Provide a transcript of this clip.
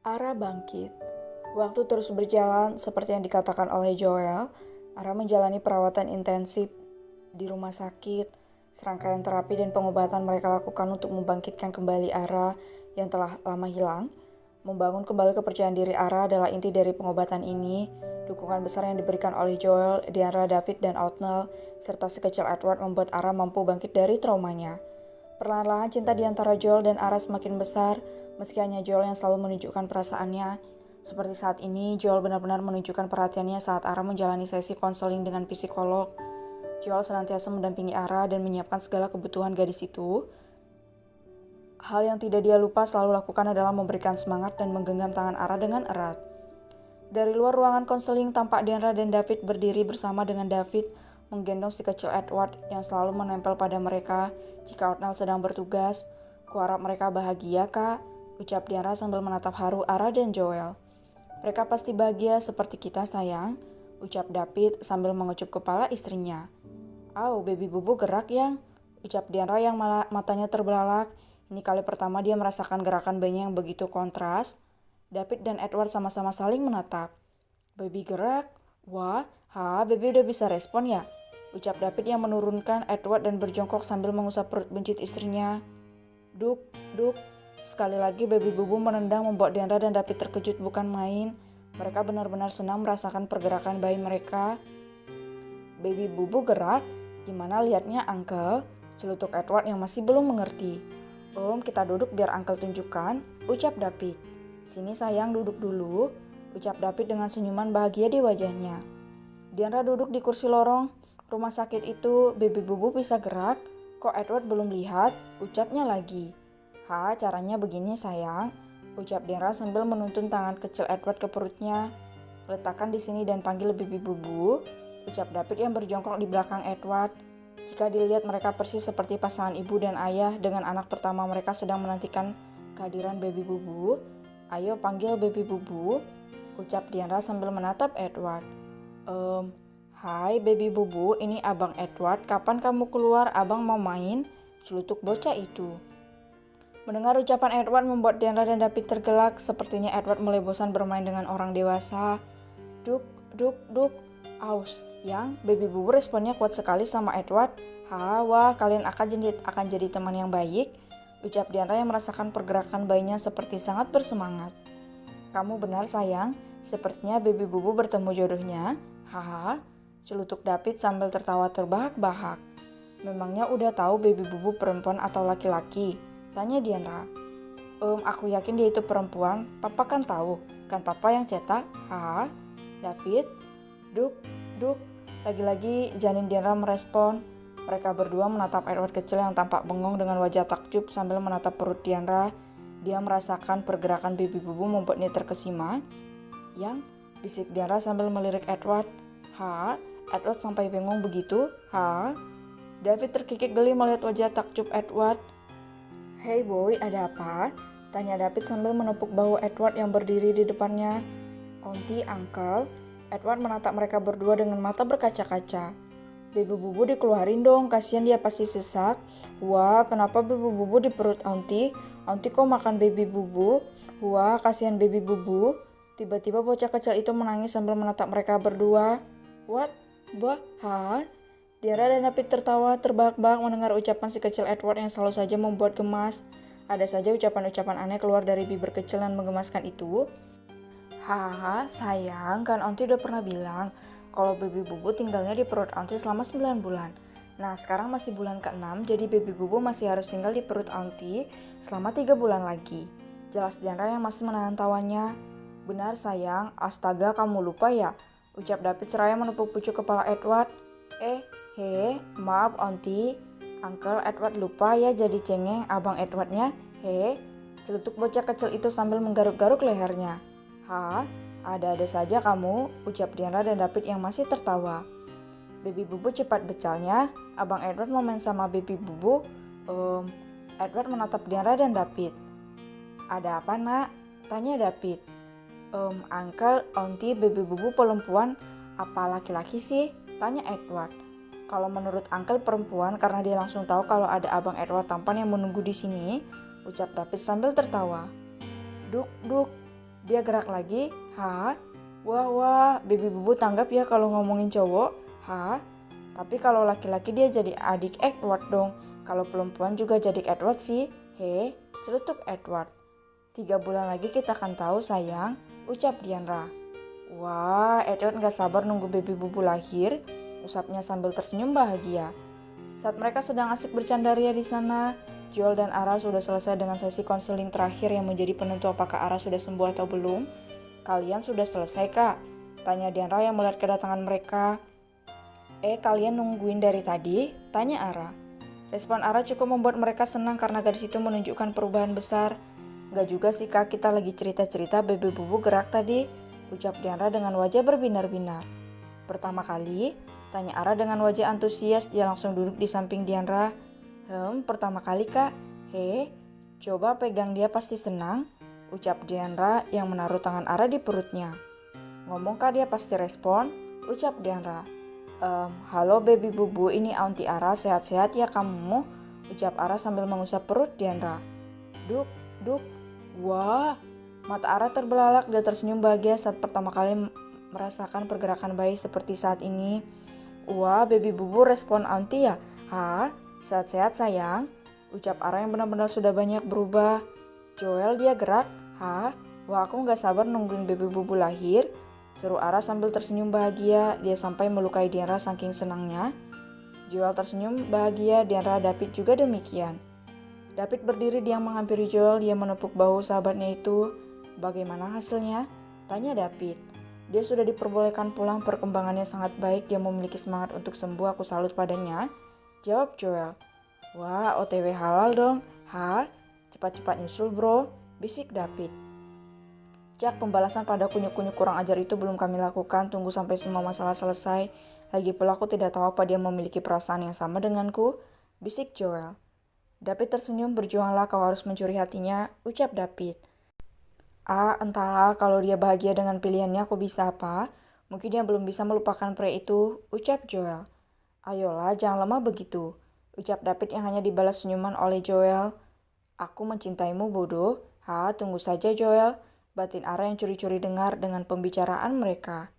Ara bangkit. Waktu terus berjalan seperti yang dikatakan oleh Joel. Ara menjalani perawatan intensif di rumah sakit. Serangkaian terapi dan pengobatan mereka lakukan untuk membangkitkan kembali Ara yang telah lama hilang. Membangun kembali kepercayaan diri Ara adalah inti dari pengobatan ini. Dukungan besar yang diberikan oleh Joel, Diandra, David, dan Othniel, serta si kecil Edward membuat Ara mampu bangkit dari traumanya. Perlahan-lahan cinta di antara Joel dan Ara semakin besar. Meski hanya Joel yang selalu menunjukkan perasaannya, seperti saat ini Joel benar-benar menunjukkan perhatiannya saat Ara menjalani sesi konseling dengan psikolog. Joel senantiasa mendampingi Ara dan menyiapkan segala kebutuhan gadis itu. Hal yang tidak dia lupa selalu lakukan adalah memberikan semangat dan menggenggam tangan Ara dengan erat. Dari luar ruangan konseling, tampak Diandra dan David berdiri bersama dengan David menggendong si kecil Edward yang selalu menempel pada mereka jika Othniel sedang bertugas. Kuharap mereka bahagia, Kak, ucap Diandra sambil menatap haru Ara dan Joel. Mereka pasti bahagia seperti kita, sayang, ucap David sambil mengecup kepala istrinya. Au, baby bubu gerak, yang, ucap Diandra yang matanya terbelalak. Ini kali pertama dia merasakan gerakan bayinya yang begitu kontras. David dan Edward sama-sama saling menatap. Baby gerak? Wah, baby udah bisa respon ya? Ucap David yang menurunkan Edward dan berjongkok sambil mengusap perut buncit istrinya. Duk. Sekali lagi baby bubu menendang membuat Diandra dan David terkejut bukan main. Mereka benar-benar senang merasakan pergerakan bayi mereka. Baby bubu gerak? Gimana lihatnya, Uncle? Celutuk Edward yang masih belum mengerti. Kita duduk biar Uncle tunjukkan, ucap David. Sini sayang, duduk dulu, ucap David dengan senyuman bahagia di wajahnya. Diandra duduk di kursi lorong rumah sakit itu. Baby bubu bisa gerak, kok Edward belum lihat, ucapnya lagi. Caranya begini sayang, ucap Diandra sambil menuntun tangan kecil Edward ke perutnya. Letakkan di sini dan panggil baby bubu, ucap David yang berjongkok di belakang Edward. Jika dilihat mereka persis seperti pasangan ibu dan ayah dengan anak pertama mereka sedang menantikan kehadiran baby bubu. Ayo panggil baby bubu, ucap Diandra sambil menatap Edward. Hai baby bubu, ini abang Edward, kapan kamu keluar, abang mau main, celutuk bocah itu. Mendengar ucapan Edward membuat Diandra dan David tergelak. Sepertinya Edward mulai bosan bermain dengan orang dewasa. Duk. Aus, yang baby bubu responnya kuat sekali sama Edward. Wah, kalian akan jadi teman yang baik, ucap Diandra yang merasakan pergerakan bayinya seperti sangat bersemangat. Kamu benar sayang, sepertinya baby bubu bertemu jodohnya. Celutuk David sambil tertawa terbahak-bahak. Memangnya udah tahu baby bubu perempuan atau laki-laki? Tanya Diandra. Aku yakin dia itu perempuan, papa kan tahu, kan papa yang cetak. David. Duk. Lagi-lagi janin Diandra merespon. Mereka berdua menatap Edward kecil yang tampak bengong dengan wajah takjub sambil menatap perut Diandra. Dia merasakan pergerakan baby bubu membuatnya terkesima. Yang, bisik Diandra sambil melirik Edward. Edward sampai bengong begitu? David terkikik geli melihat wajah takjub Edward. Hey boy, ada apa? Tanya David sambil menepuk bahu Edward yang berdiri di depannya. Auntie, Uncle. Edward menatap mereka berdua dengan mata berkaca-kaca. Baby bubu dikeluarin dong, kasihan dia pasti sesak. Wah, kenapa baby bubu di perut Auntie? Auntie kok makan baby bubu? Wah, kasihan baby bubu. Tiba-tiba bocah kecil itu menangis sambil menatap mereka berdua. What? Diandra dan David tertawa terbahak-bahak mendengar ucapan si kecil Edward yang selalu saja membuat gemas. Ada saja ucapan-ucapan aneh keluar dari bibir kecil dan menggemaskan itu. Sayang, kan Auntie udah pernah bilang kalau baby bubu tinggalnya di perut Auntie selama 9 bulan. Nah, sekarang masih bulan ke-6, jadi baby bubu masih harus tinggal di perut Auntie selama 3 bulan lagi. Jelas Diandra yang masih menahan tawanya. Benar sayang, astaga kamu lupa ya, ucap David seraya menepuk pucuk kepala Edward. Maaf Auntie, Uncle Edward lupa ya jadi cengeng abang Edwardnya. Celutuk bocah kecil itu sambil menggaruk-garuk lehernya. Ada-ada saja kamu, ucap Diandra dan David yang masih tertawa. Baby Bubu cepat becalnya, Abang Edward mau main sama Baby Bubu. Edward menatap Diandra dan David. Ada apa nak? Tanya David. Uncle, auntie, Baby Bubu perempuan, apa laki-laki sih? Tanya Edward. Kalau menurut Uncle perempuan karena dia langsung tahu kalau ada Abang Edward tampan yang menunggu di sini, ucap David sambil tertawa. Duk, duk, dia gerak lagi. Hah? Wah, Baby Bubu tanggap ya kalau ngomongin cowok. Hah? Tapi kalau laki-laki dia jadi adik Edward dong. Kalau perempuan juga jadi Edward sih. He, celetuk Edward. 3 bulan lagi kita akan tahu sayang, ucap Diandra. Wah, Edward gak sabar nunggu Baby Bubu lahir, usapnya sambil tersenyum bahagia. Saat mereka sedang asik bercandaria di sana, Joel dan Ara sudah selesai dengan sesi konseling terakhir yang menjadi penentu apakah Ara sudah sembuh atau belum. Kalian sudah selesai kak? Tanya Diandra yang melihat kedatangan mereka. Kalian nungguin dari tadi? Tanya Ara. Respon Ara cukup membuat mereka senang karena gadis itu menunjukkan perubahan besar. Gak juga sih kak, kita lagi cerita-cerita Baby Bubu gerak tadi, ucap Diandra dengan wajah berbinar-binar. Pertama kali? Tanya Ara dengan wajah antusias, dia langsung duduk di samping Diandra. Pertama kali kak. Coba pegang dia pasti senang, ucap Diandra yang menaruh tangan Ara di perutnya. Ngomong kak dia pasti respon, ucap Diandra. Halo Baby Bubu, ini Auntie Ara, sehat-sehat ya kamu? Ucap Ara sambil mengusap perut Diandra. Duk, wah. Mata Ara terbelalak, dia tersenyum bahagia saat pertama kali merasakan pergerakan bayi seperti saat ini. Wah, Baby Bubu, respon Auntie ya? Hah? Sehat-sehat sayang? Ucap Ara yang benar-benar sudah banyak berubah. Joel dia gerak? Hah? Wah, aku gak sabar nungguin Baby Bubu lahir. Seru Ara sambil tersenyum bahagia, dia sampai melukai Diandra saking senangnya. Joel tersenyum bahagia, Diandra David juga demikian. David berdiri dia menghampiri Joel, dia menepuk bahu sahabatnya itu. Bagaimana hasilnya? Tanya David. Dia sudah diperbolehkan pulang, perkembangannya sangat baik, dia memiliki semangat untuk sembuh, aku salut padanya. Jawab Joel. Wah, OTW halal dong. Hah? Cepat-cepat nyusul bro, bisik David. Jak, pembalasan pada kunyuk-kunyuk kurang ajar itu belum kami lakukan, tunggu sampai semua masalah selesai. Lagi pula aku tidak tahu apa dia memiliki perasaan yang sama denganku, bisik Joel. David tersenyum, berjuanglah kau harus mencuri hatinya, ucap David. Entahlah, kalau dia bahagia dengan pilihannya aku bisa apa? Mungkin dia belum bisa melupakan pria itu, ucap Joel. Ayolah, jangan lemah begitu, ucap David yang hanya dibalas senyuman oleh Joel. Aku mencintaimu bodoh. Tunggu saja Joel. Batin Ara yang curi-curi dengar dengan pembicaraan mereka.